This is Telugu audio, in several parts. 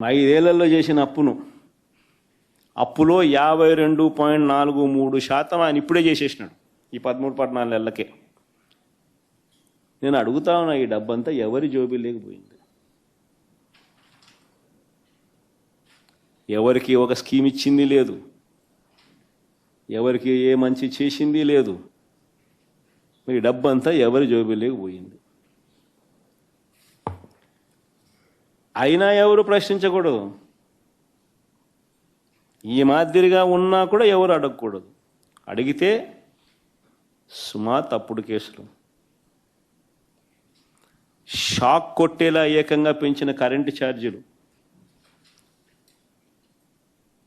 5 ఏళ్లలో చేసిన అప్పులో 52.43% ఆయన ఇప్పుడే చేసేసినాడు ఈ 13-14 నెలలకే. నేను అడుగుతా ఉన్నా, ఈ డబ్బంతా ఎవరి జోబీలోకి పోయింది? ఎవరికి ఒక స్కీమ్ ఇచ్చింది లేదు, ఎవరికి ఏ మంచి చేసింది లేదు. ఈ డబ్బంతా ఎవరి జోబీలోకి పోయింది? అయినా ఎవరు ప్రశ్నించకూడదు, ఈ మాదిరిగా ఉన్నా కూడా ఎవరు అడగకూడదు. అడిగితే సుమా తప్పుడు కేసులు. షాక్ కొట్టేలా ఏకంగా పెంచిన కరెంటు ఛార్జీలు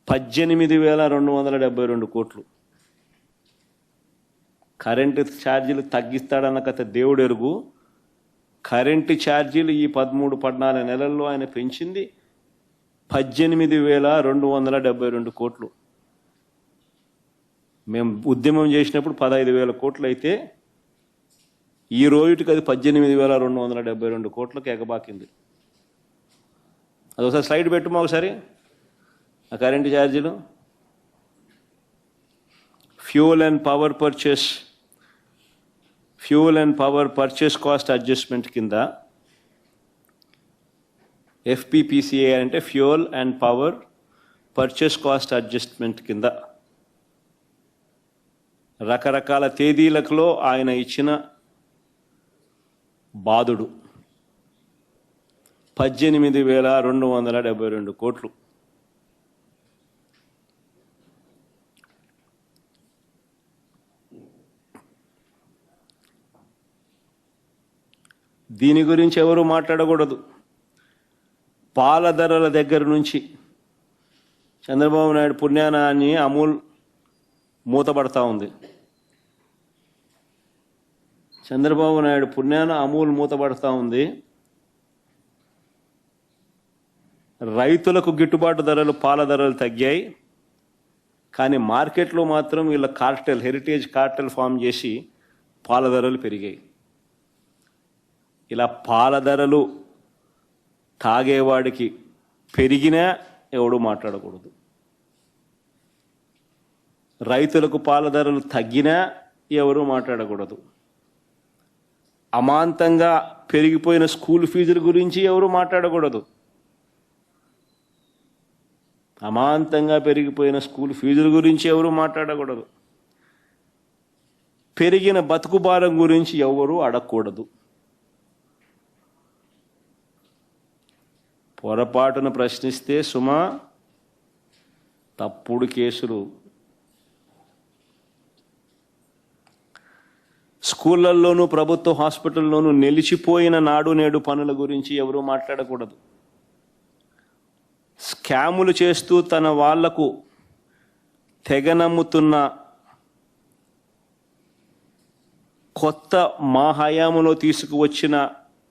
18,272 కోట్లు. కరెంటు ఛార్జీలు తగ్గిస్తాడన్న కథ దేవుడు ఎరుగు. కరెంటు ఛార్జీలు ఈ 13-14 నెలల్లో ఆయన పెంచింది 18,272 కోట్లు. మేము ఉద్యమం చేసినప్పుడు 15,000 కోట్లు అయితే ఈ రోజుకి అది 18,272 కోట్లకు ఎగబాకింది. అది ఒకసారి స్లైడ్ పెట్టుమా ఒకసారి. ఆ కరెంటు ఛార్జీలు fuel and power purchase cost adjustment కింద FPPCA అంటే fuel and power purchase cost adjustment కింద రకరకాల తేదీలలో ఆయన ఇచ్చిన బాదుడు 18,272 కోట్లు. దీని గురించి ఎవరు మాట్లాడకూడదు. పాల ధరల దగ్గర నుంచి చంద్రబాబు నాయుడు పుణ్యానాన్ని అమూల్ మూతపడతా ఉంది. చంద్రబాబు నాయుడు పుణ్యాన అమూల్ మూతపడతా ఉంది. రైతులకు గిట్టుబాటు ధరలు, పాల ధరలు తగ్గాయి. కానీ మార్కెట్లో మాత్రం వీళ్ళ హెరిటేజ్ కార్టెల్ ఫామ్ చేసి పాల ధరలు పెరిగాయి. ఇలా పాల ధరలు తాగేవాడికి పెరిగినా ఎవడు మాట్లాడకూడదు, రైతులకు పాల ధరలు తగ్గినా ఎవరు మాట్లాడకూడదు, అమాంతంగా పెరిగిపోయిన స్కూల్ ఫీజుల గురించి ఎవరు మాట్లాడకూడదు, అమాంతంగా పెరిగిపోయిన స్కూల్ ఫీజుల గురించి ఎవరు మాట్లాడకూడదు, పెరిగిన బతుకు భారం గురించి ఎవరు అడగకూడదు. పొరపాటున ప్రశ్నిస్తే సుమా తప్పుడు కేసులు. స్కూళ్ళల్లోనూ ప్రభుత్వ హాస్పిటల్లోనూ నిలిచిపోయిన నాడు నేడు పనుల గురించి ఎవరు మాట్లాడకూడదు. స్కాములు చేస్తూ తన వాళ్లకు తెగనమ్ముతున్న కొత్త మా హయాంలో తీసుకువచ్చిన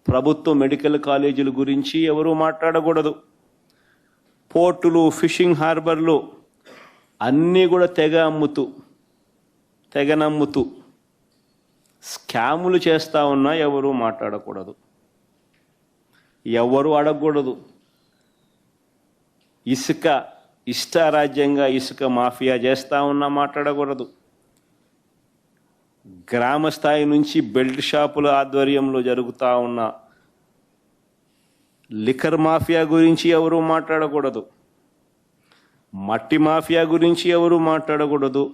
ప్రభుత్వ మెడికల్ కాలేజీల గురించి ఎవరు మాట్లాడకూడదు. పోర్టులు, ఫిషింగ్ హార్బర్లు అన్నీ కూడా తెగనమ్ముతూ స్కాములు చేస్తూ ఉన్నా ఎవరు మాట్లాడకూడదు, ఎవరు అడగకూడదు. ఇష్టారాజ్యంగా ఇసుక మాఫియా చేస్తూ ఉన్నా మాట్లాడకూడదు. గ్రామ స్థాయి నుంచి బెల్ట్ షాపుల ఆధ్వర్యంలో జరుగుతూ ఉన్న లిక్కర్ మాఫియా గురించి ఎవరు మాట్లాడకూడదు, మట్టి మాఫియా గురించి ఎవరు మాట్లాడకూడదు.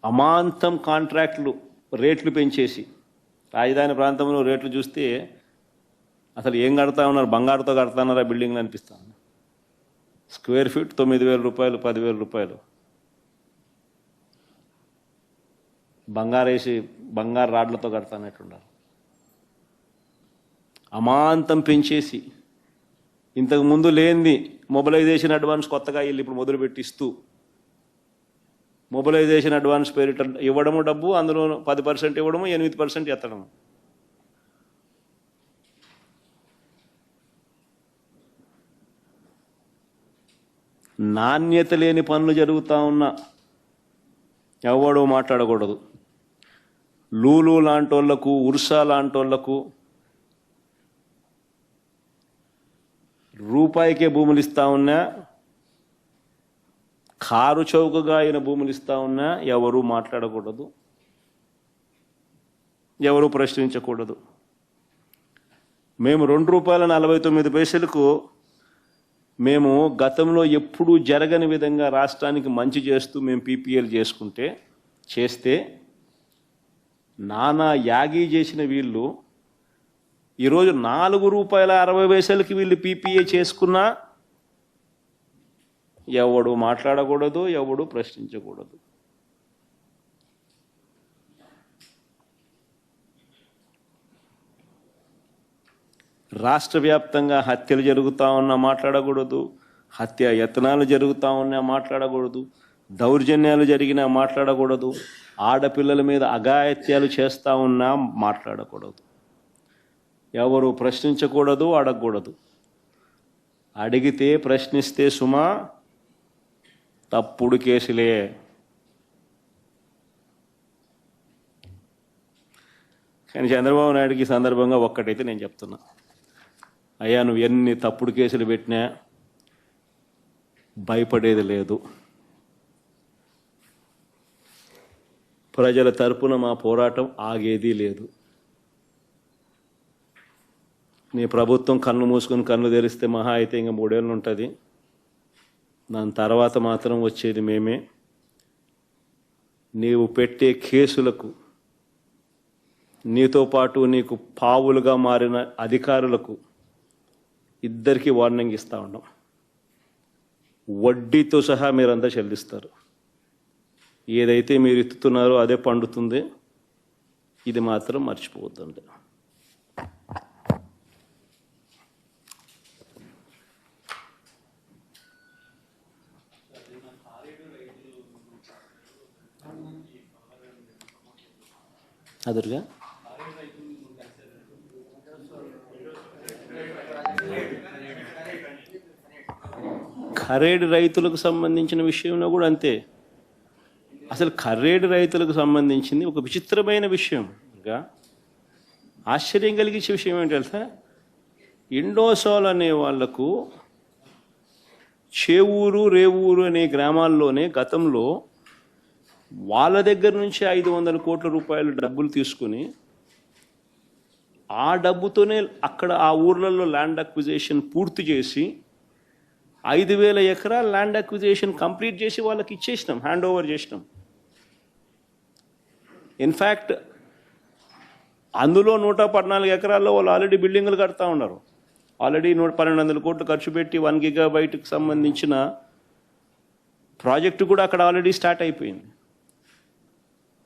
అమాంతం కాంట్రాక్టులు, రేట్లు పెంచేసి రాజధాని ప్రాంతంలో రేట్లు చూస్తే అసలు ఏం కడతా ఉన్నారు, బంగారుతో కడతాన్నారా బిల్డింగ్లు అనిపిస్తాను. స్క్వేర్ ఫీట్ 9,000 రూపాయలు, 10,000 రూపాయలు. బంగారు రాడ్లతో కడతానట్టున్నారు. అమాంతం పెంచేసి ఇంతకు ముందు లేనిది మొబిలైజేషన్ అడ్వాన్స్ కొత్తగా వీళ్ళు ఇప్పుడు మొదలుపెట్టిస్తూ మొబిలైజేషన్ అడ్వాన్స్ పేరిట ఇవ్వడము డబ్బు, అందులో 10% ఇవ్వడము, 8% ఎత్తడము. నాణ్యత లేని పనులు జరుగుతూ ఉన్నా ఎవడో మాట్లాడకూడదు. లూలు లాంటోళ్లకు, ఉర్సా లాంటోళ్లకు రూపాయికే భూములు ఇస్తా ఉన్నా, కారు చౌకగా అయిన భూములు ఇస్తా ఉన్నా ఎవరు మాట్లాడకూడదు, ఎవరు ప్రశ్నించకూడదు. మేము ₹2.49 మేము గతంలో ఎప్పుడూ జరగని విధంగా రాష్ట్రానికి మంచి చేస్తూ మేము పీపీఎల్ చేస్తే నానా యాగీ చేసిన వీళ్ళు ఈరోజు ₹4.60 వీళ్ళు పీపీఏ చేసుకున్నా ఎవడు మాట్లాడకూడదు, ఎవడు ప్రశ్నించకూడదు. రాష్ట్ర వ్యాప్తంగా హత్యలు జరుగుతూ ఉన్నా మాట్లాడకూడదు, హత్య యత్నాలు జరుగుతూ ఉన్నా మాట్లాడకూడదు, దౌర్జన్యాలు జరిగినా మాట్లాడకూడదు, ఆడపిల్లల మీద అఘాయిత్యాలు చేస్తూ ఉన్నా మాట్లాడకూడదు. ఎవరు ప్రశ్నించకూడదు, అడగకూడదు. అడిగితే ప్రశ్నిస్తే సుమా తప్పుడు కేసులే. కానీ చంద్రబాబు నాయుడుకి ఈ సందర్భంగా ఒక్కటైతే నేను చెప్తున్నా, అయ్యా నువ్వు ఎన్ని తప్పుడు కేసులు పెట్టినా భయపడేది లేదు. ప్రజల తరపున మా పోరాటం ఆగేది లేదు. నీ ప్రభుత్వం కన్ను మూసుకొని కన్ను తెరిస్తే మహా అయితే ఇంకా 3 ఏళ్ళు ఉంటుంది. దాని తర్వాత మాత్రం వచ్చేది మేమే. నీవు పెట్టే కేసులకు, నీతో పాటు నీకు పావులుగా మారిన అధికారులకు ఇద్దరికీ వార్నింగ్ ఇస్తూ ఉన్నాం. వడ్డీతో సహా మీరంతా చెల్లిస్తారు. ఏదైతే మీరు ఎత్తుతున్నారో అదే పండుతుంది. ఇది మాత్రం మర్చిపోవద్దండి. అదురుగా ఖరేడు రైతులకు సంబంధించిన విషయంలో కూడా అంతే. అసలు ఖరేడు రైతులకు సంబంధించింది ఒక విచిత్రమైన విషయం. ఇంకా ఆశ్చర్యం కలిగించే విషయం ఏంటి తెలుసా, ఇండోసోల్ అనే వాళ్లకు చేవూరు, రేవూరు అనే గ్రామాల్లోనే గతంలో వాళ్ళ దగ్గర నుంచి 500 కోట్ల రూపాయలు డబ్బులు తీసుకుని ఆ డబ్బుతోనే అక్కడ ఆ ఊర్లలో ల్యాండ్ అక్విజిషన్ పూర్తి చేసి 5,000 ఎకరాల ల్యాండ్ అక్విజిషన్ కంప్లీట్ చేసి వాళ్ళకి ఇచ్చేసినాం, హ్యాండ్ ఓవర్ చేసినాం. ఇన్ఫ్యాక్ట్ అందులో 114 ఎకరాల్లో వాళ్ళు ఆల్రెడీ బిల్డింగులు కడతా ఉన్నారు. ఆల్రెడీ 1,200 కోట్లు ఖర్చు పెట్టి 1 గిగాబైట్కి సంబంధించిన ప్రాజెక్టు కూడా అక్కడ ఆల్రెడీ స్టార్ట్ అయిపోయింది.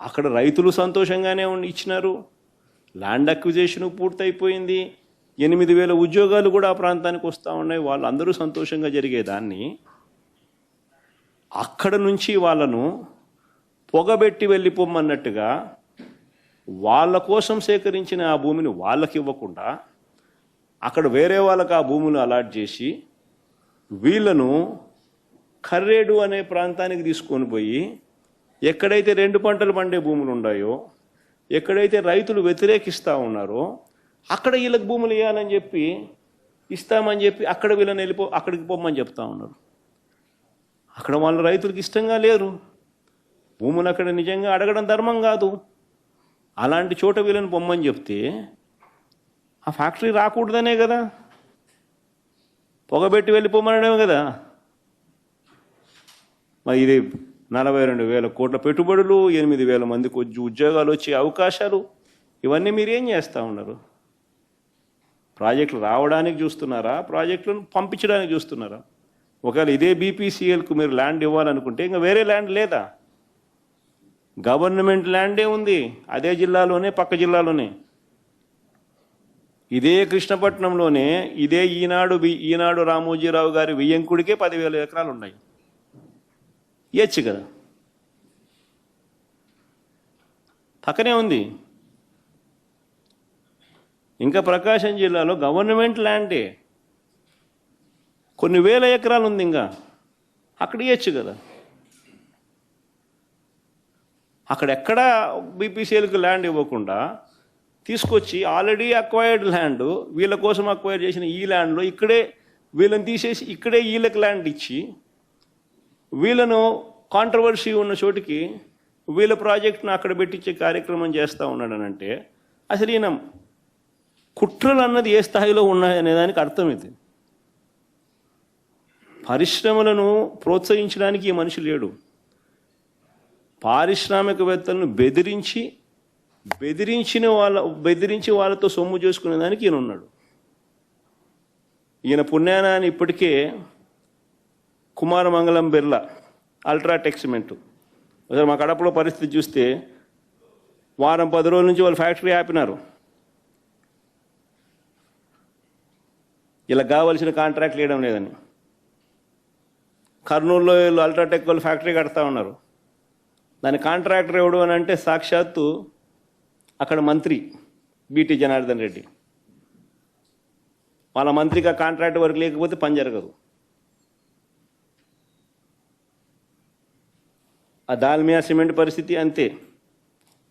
అక్కడ రైతులు సంతోషంగానే ఇచ్చినారు, ల్యాండ్ అక్విజిషన్ పూర్తయిపోయింది, 8,000 ఉద్యోగాలు కూడా ఆ ప్రాంతానికి వస్తూ ఉన్నాయి. వాళ్ళందరూ సంతోషంగా జరిగేదాన్ని అక్కడ నుంచి వాళ్ళను పొగబెట్టి వెళ్ళిపోమన్నట్టుగా వాళ్ళ కోసం సేకరించిన ఆ భూమిని వాళ్ళకి ఇవ్వకుండా అక్కడ వేరే వాళ్ళకి ఆ భూములు అలాట్ చేసి వీళ్ళను ఖర్రేడు అనే ప్రాంతానికి తీసుకొని పోయి ఎక్కడైతే 2 పంటలు పండే భూములు ఉన్నాయో, ఎక్కడైతే రైతులు వ్యతిరేకిస్తూ ఉన్నారో అక్కడ వీళ్ళకి భూములు ఇవ్వాలని చెప్పి ఇస్తామని చెప్పి అక్కడ వీళ్ళని అక్కడికి పోమని చెప్తా ఉన్నారు. అక్కడ వాళ్ళ రైతులకు ఇష్టంగా లేరు, భూములు అక్కడ నిజంగా అడగడం ధర్మం కాదు. అలాంటి చోట వీళ్ళని పొమ్మని చెప్తే ఆ ఫ్యాక్టరీ రాకూడదనే కదా, పొగబెట్టి వెళ్ళిపోమనడమే కదా. మరి ఇది 42,000 కోట్ల పెట్టుబడులు, 8,000 మందికి ఉద్యోగాలు వచ్చే అవకాశాలు, ఇవన్నీ మీరేం చేస్తూ ఉన్నారు? ప్రాజెక్టులు రావడానికి చూస్తున్నారా, ప్రాజెక్టులను పంపించడానికి చూస్తున్నారా? ఒకవేళ ఇదే బీపీసీఎల్కు మీరు ల్యాండ్ ఇవ్వాలనుకుంటే ఇంకా వేరే ల్యాండ్ లేదా? గవర్నమెంట్ ల్యాండే ఉంది అదే జిల్లాలోనే, పక్క జిల్లాలోనే. ఇదే కృష్ణపట్నంలోనే ఇదే ఈనాడు రామోజీరావు గారి వియ్యంకుడికే 10,000 ఎకరాలు ఉన్నాయి. ఇయ్యచ్చు కదా, పక్కనే ఉంది. ఇంకా ప్రకాశం జిల్లాలో గవర్నమెంట్ ల్యాండే కొన్ని వేల ఎకరాలు ఉంది, ఇంకా అక్కడ ఇయ్యచ్చు కదా. అక్కడెక్కడ బీపీసీఎల్కి ల్యాండ్ ఇవ్వకుండా తీసుకొచ్చి ఆల్రెడీ అక్వైర్డ్ ల్యాండ్, వీళ్ళ కోసం అక్వైర్ చేసిన ఈ ల్యాండ్లో ఇక్కడే వీళ్ళని తీసేసి ఇక్కడే వీళ్ళకి ల్యాండ్ ఇచ్చి వీళ్ళను కాంట్రవర్సీ ఉన్న చోటికి వీళ్ళ ప్రాజెక్ట్ను అక్కడ పెట్టించే కార్యక్రమం చేస్తూ ఉన్నాడనంటే అసలు ఈయన కుట్రలు అన్నది ఏ స్థాయిలో ఉన్నాయనే దానికి అర్థం ఇది. పరిశ్రమలను ప్రోత్సహించడానికి ఈ మనిషి లేడు. పారిశ్రామికవేత్తలను బెదిరించి వాళ్ళతో సొమ్ము చేసుకునే దానికి ఈయన ఉన్నాడు. ఈయన పుణ్యానాన్ని ఇప్పటికే కుమారమంగళం బిర్లా అల్ట్రాటెక్ సిమెంట్ ఒకసారి మా కడపలో పరిస్థితి చూస్తే వారం 10 రోజుల నుంచి వాళ్ళు ఫ్యాక్టరీ ఆపినారు. ఇలా కావాల్సిన కాంట్రాక్ట్ వేయడం లేదని. కర్నూలులో వీళ్ళు అల్ట్రాటెక్ వాళ్ళు ఫ్యాక్టరీ కడతా ఉన్నారు. దాని కాంట్రాక్టర్ ఎవడు అని అంటే సాక్షాత్తు అక్కడ మంత్రి బీటీ జనార్దన్ రెడ్డి. వాళ్ళ మంత్రికి ఆ కాంట్రాక్ట్ వర్క్ లేకపోతే పని జరగదు. ఆ దాల్మియా సిమెంట్ పరిస్థితి అంతే.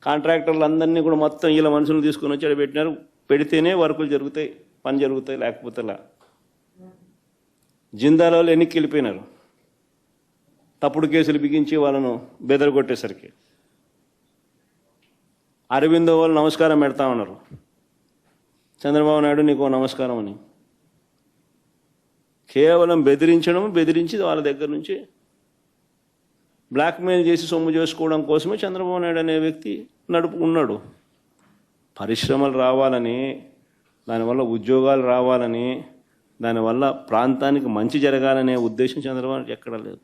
కాంట్రాక్టర్లు అందరినీ కూడా మొత్తం వీళ్ళ మనుషులు తీసుకొని వచ్చి అక్కడ పెట్టినారు. పెడితేనే వర్కులు జరుగుతాయి, పని జరుగుతాయి, లేకపోతే లా. జిందాల్ వాళ్ళు ఎన్నికి వెళ్ళిపోయినారు తప్పుడు కేసులు బిగించి వాళ్ళను బెదరగొట్టేసరికి. అరవిందో వాళ్ళు నమస్కారం పెడతా ఉన్నారు, చంద్రబాబు నాయుడు నీకు నమస్కారం అని. కేవలం బెదిరించి వాళ్ళ దగ్గర నుంచి బ్లాక్మెయిల్ చేసి సొమ్ము చేసుకోవడం కోసమే చంద్రబాబు నాయుడు అనే వ్యక్తి ఉన్నాడు. పరిశ్రమలు రావాలని, దానివల్ల ఉద్యోగాలు రావాలని, దానివల్ల ప్రాంతానికి మంచి జరగాలనే ఉద్దేశం చంద్రబాబు నాయుడు ఎక్కడా లేదు.